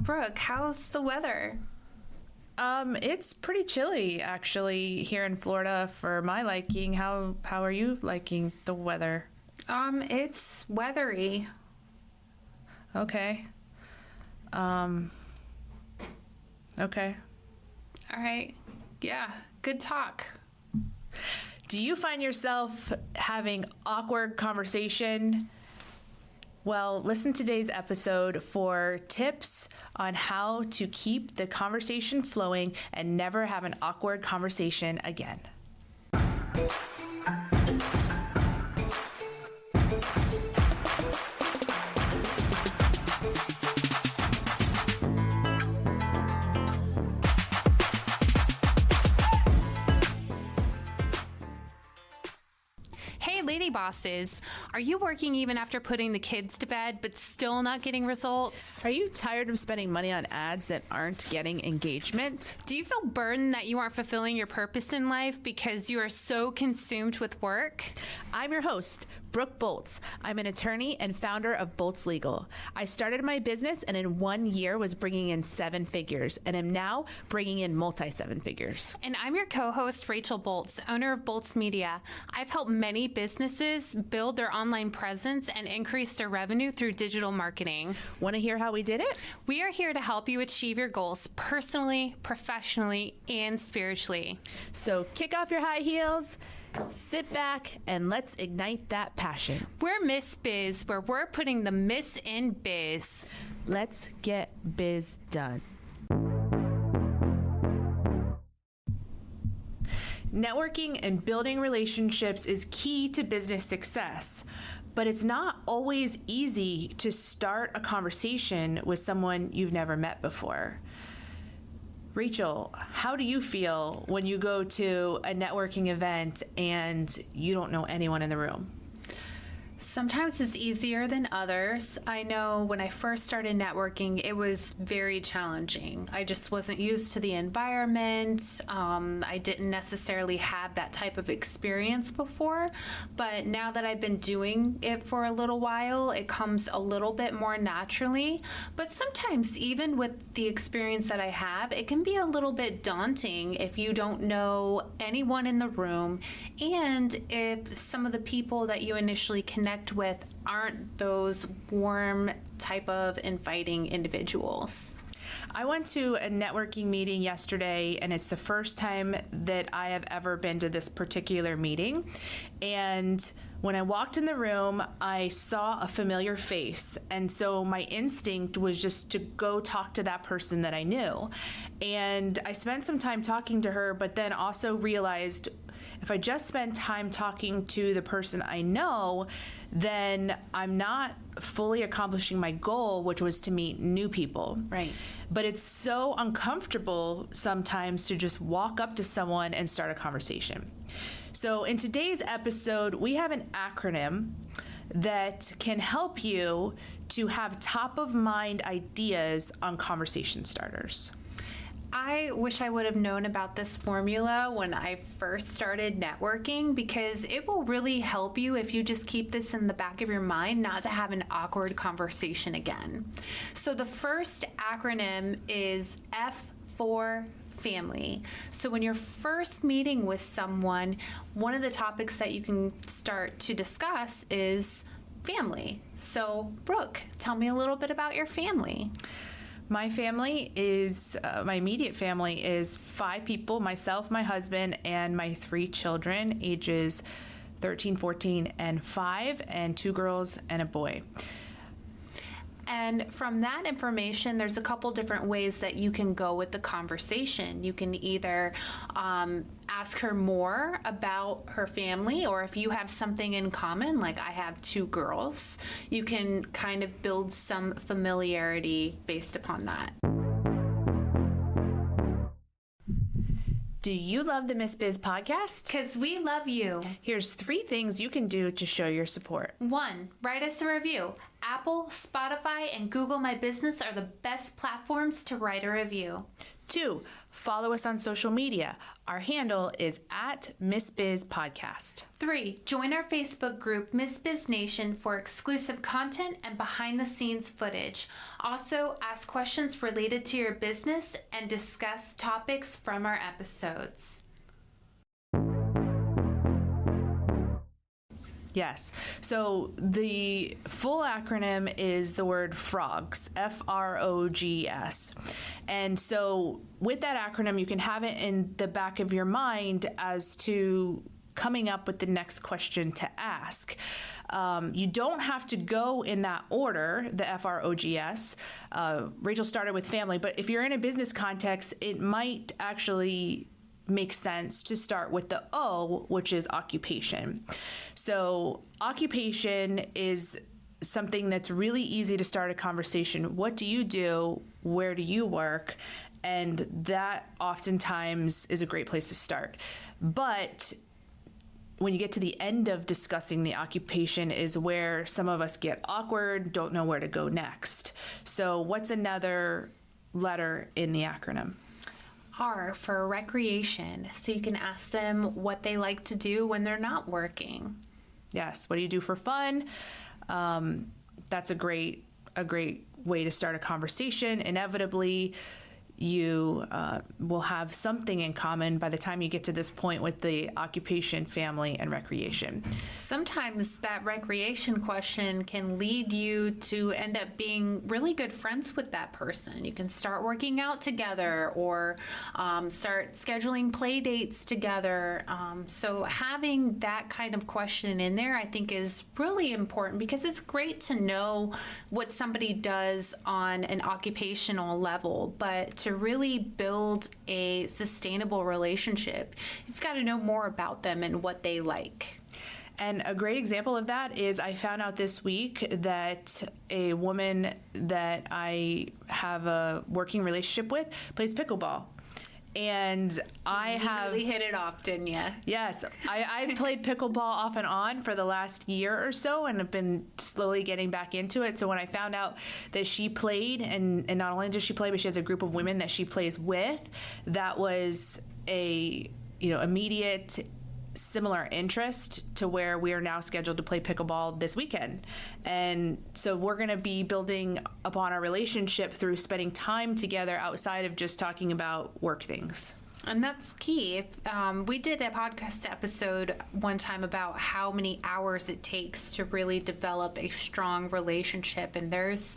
Brooke, how's the weather? It's pretty chilly actually here in Florida for my liking. How are you liking the weather? It's weathery. Okay. Okay. All right. Yeah, good talk. Do you find yourself having awkward conversation? Well, listen to today's episode for tips on how to keep the conversation flowing and never have an awkward conversation again. Hey, lady bosses, are you working even after putting the kids to bed but still not getting results? Are you tired of spending money on ads that aren't getting engagement? Do you feel burdened that you aren't fulfilling your purpose in life because you are so consumed with work? I'm your host, Brooke Boltz. I'm an attorney and founder of Boltz Legal. I started my business and in 1 year was bringing in 7 figures and am now bringing in multi-7 figures. And I'm your co-host, Rachel Boltz, owner of Boltz Media. I've helped many businesses build their online presence and increase their revenue through digital marketing. Want to hear how we did it? We are here to help you achieve your goals personally, professionally, and spiritually. So kick off your high heels, sit back, and let's ignite that passion. We're Miss Biz, where we're putting the Miss in biz. Let's get biz done. Networking and building relationships is key to business success, but it's not always easy to start a conversation with someone you've never met before. Rachel, how do you feel when you go to a networking event and you don't know anyone in the room? Sometimes it's easier than others. I know when I first started networking, it was very challenging. I just wasn't used to the environment. I didn't necessarily have that type of experience before, but now that I've been doing it for a little while, it comes a little bit more naturally. But sometimes, even with the experience that I have, it can be a little bit daunting if you don't know anyone in the room, and if some of the people that you initially connect with aren't those warm type of inviting individuals. I went to a networking meeting yesterday, and it's the first time that I have ever been to this particular meeting. And when I walked in the room, I saw a familiar face. And so my instinct was just to go talk to that person that I knew. And I spent some time talking to her, but then also realized if I just spend time talking to the person I know, then I'm not fully accomplishing my goal, which was to meet new people. Right. But it's so uncomfortable sometimes to just walk up to someone and start a conversation. So in today's episode, we have an acronym that can help you to have top of mind ideas on conversation starters. I wish I would have known about this formula when I first started networking, because it will really help you if you just keep this in the back of your mind, not to have an awkward conversation again. So the first acronym is F for family. So when you're first meeting with someone, one of the topics that you can start to discuss is family. So Brooke, tell me a little bit about your family. My family is, my immediate family is 5 people, myself, my husband, and my 3 children, ages 13, 14, and 5, and 2 girls and a boy. And from that information, there's a couple different ways that you can go with the conversation. You can either ask her more about her family, or if you have something in common, like I have 2 girls, you can kind of build some familiarity based upon that. Do you love the Miss Biz podcast? Because we love you. Here's 3 things you can do to show your support. 1, write us a review. Apple, Spotify, and Google My Business are the best platforms to write a review. 2, follow us on social media. Our handle is at Miss Biz Podcast. 3, join our Facebook group, Miss Biz Nation, for exclusive content and behind-the-scenes footage. Also, ask questions related to your business and discuss topics from our episodes. Yes. So the full acronym is the word FROGS, F-R-O-G-S. And so with that acronym, you can have it in the back of your mind as to coming up with the next question to ask. You don't have to go in that order, the F-R-O-G-S. Rachel started with family, but if you're in a business context, it might actually makes sense to start with the O, which is occupation. So occupation is something that's really easy to start a conversation. What do you do? Where do you work? And that oftentimes is a great place to start. But when you get to the end of discussing the occupation is where some of us get awkward, don't know where to go next. So what's another letter in the acronym? R for recreation. So you can ask them what they like to do when they're not working. Yes. What do you do for fun? That's a great way to start a conversation. Inevitably, you will have something in common by the time you get to this point with the occupation, family, and recreation. Sometimes that recreation question can lead you to end up being really good friends with that person. You can start working out together or start scheduling play dates together. So having that kind of question in there, I think, is really important because it's great to know what somebody does on an occupational level, but to really build a sustainable relationship, you've got to know more about them and what they like. And a great example of that is I found out this week that a woman that I have a working relationship with plays pickleball. And I have really hit it off, didn't you? Yes. I've played pickleball off and on for the last year or so and have been slowly getting back into it. So when I found out that she played, and not only does she play, but she has a group of women that she plays with, that was a immediate similar interest to where we are now scheduled to play pickleball this weekend. And so we're going to be building upon our relationship through spending time together outside of just talking about work things. And that's key. We did a podcast episode one time about how many hours it takes to really develop a strong relationship. And there's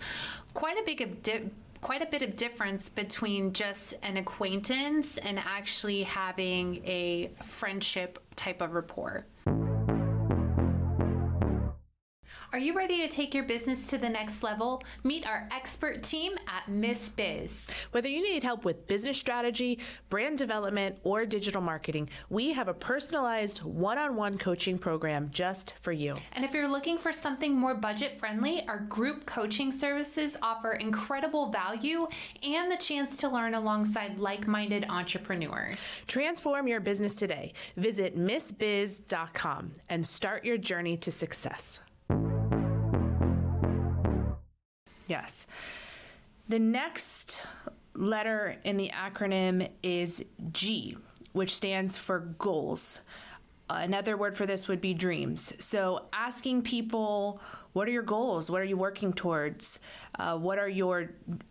quite a bit of difference between just an acquaintance and actually having a friendship type of rapport. Are you ready to take your business to the next level? Meet our expert team at Miss Biz. Whether you need help with business strategy, brand development, or digital marketing, we have a personalized one-on-one coaching program just for you. And if you're looking for something more budget-friendly, our group coaching services offer incredible value and the chance to learn alongside like-minded entrepreneurs. Transform your business today. Visit missbiz.com and start your journey to success. Yes. The next letter in the acronym is G, which stands for goals. Another word for this would be dreams. So asking people, what are your goals? What are you working towards? What are your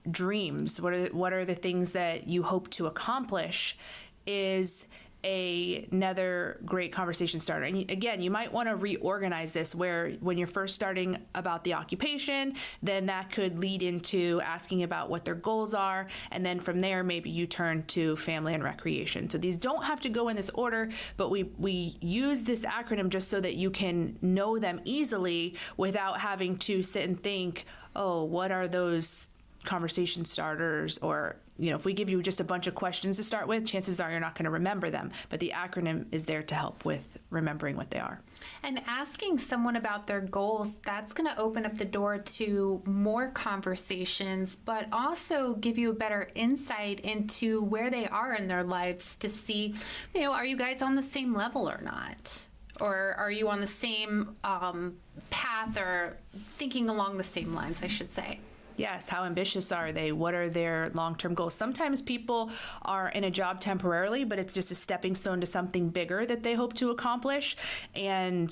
dreams? What are the things that you hope to accomplish is another great conversation starter. And again, you might want to reorganize this where when you're first starting about the occupation, then that could lead into asking about what their goals are. And then from there, maybe you turn to family and recreation. So these don't have to go in this order, but we use this acronym just so that you can know them easily without having to sit and think, oh, what are those conversation starters? Or if we give you just a bunch of questions to start with, chances are you're not going to remember them. But the acronym is there to help with remembering what they are. And asking someone about their goals, that's going to open up the door to more conversations, but also give you a better insight into where they are in their lives to see, are you guys on the same level or not? Or are you on the same path or thinking along the same lines, I should say? Yes, how ambitious are they? What are their long-term goals? Sometimes people are in a job temporarily, but it's just a stepping stone to something bigger that they hope to accomplish. And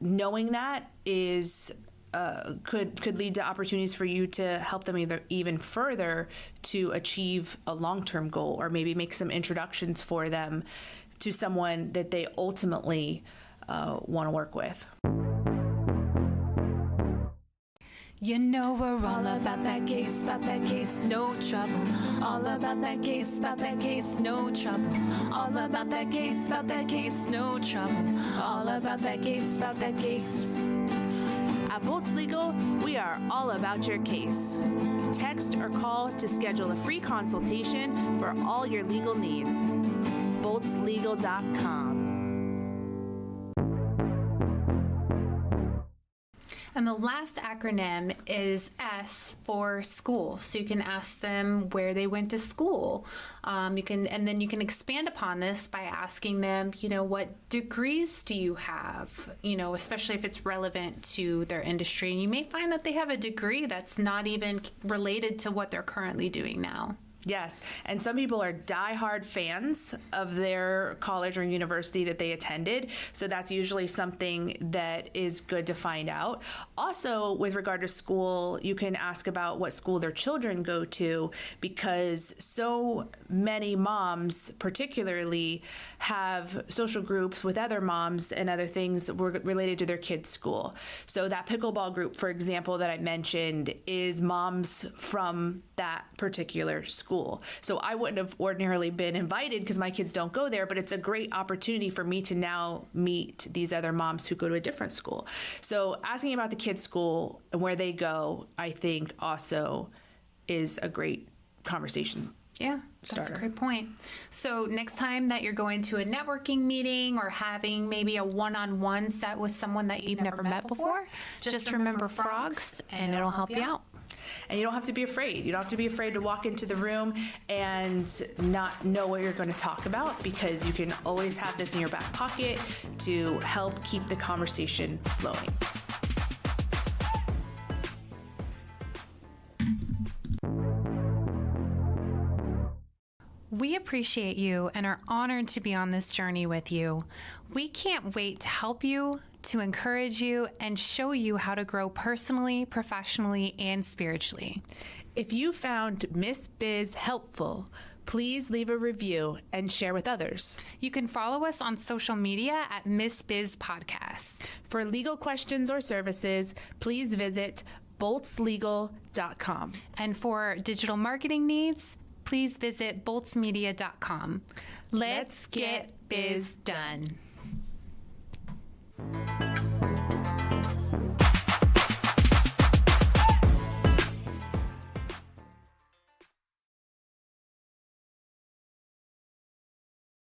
knowing that is could lead to opportunities for you to help them even further to achieve a long-term goal, or maybe make some introductions for them to someone that they ultimately want to work with. You know we're all about that case, no trouble. All about that case, no trouble. All about that case, no trouble. All about that case. At Boltz Legal, we are all about your case. Text or call to schedule a free consultation for all your legal needs. BoltzLegal.com. And the last acronym is S for school. So you can ask them where they went to school. And then you can expand upon this by asking them, what degrees do you have? Especially if it's relevant to their industry. And you may find that they have a degree that's not even related to what they're currently doing now. Yes, and some people are diehard fans of their college or university that they attended, so that's usually something that is good to find out. Also, with regard to school, you can ask about what school their children go to, because so many moms particularly have social groups with other moms and other things related to their kids' school. So that pickleball group, for example, that I mentioned is moms from that particular school. So I wouldn't have ordinarily been invited because my kids don't go there, but it's a great opportunity for me to now meet these other moms who go to a different school. So asking about the kids' school and where they go, I think also is a great conversation. Yeah, that's a great point. So next time that you're going to a networking meeting or having maybe a one-on-one set with someone that you've never met before, just remember frogs and it'll help you out. And you don't have to be afraid. You don't have to be afraid to walk into the room and not know what you're going to talk about, because you can always have this in your back pocket to help keep the conversation flowing. We appreciate you and are honored to be on this journey with you. We can't wait to help you, to encourage you, and show you how to grow personally, professionally, and spiritually. If you found Miss Biz helpful, please leave a review and share with others. You can follow us on social media at Miss Biz Podcast. For legal questions or services, please visit BoltzLegal.com. And for digital marketing needs, please visit boltzmedia.com. Let's get biz done.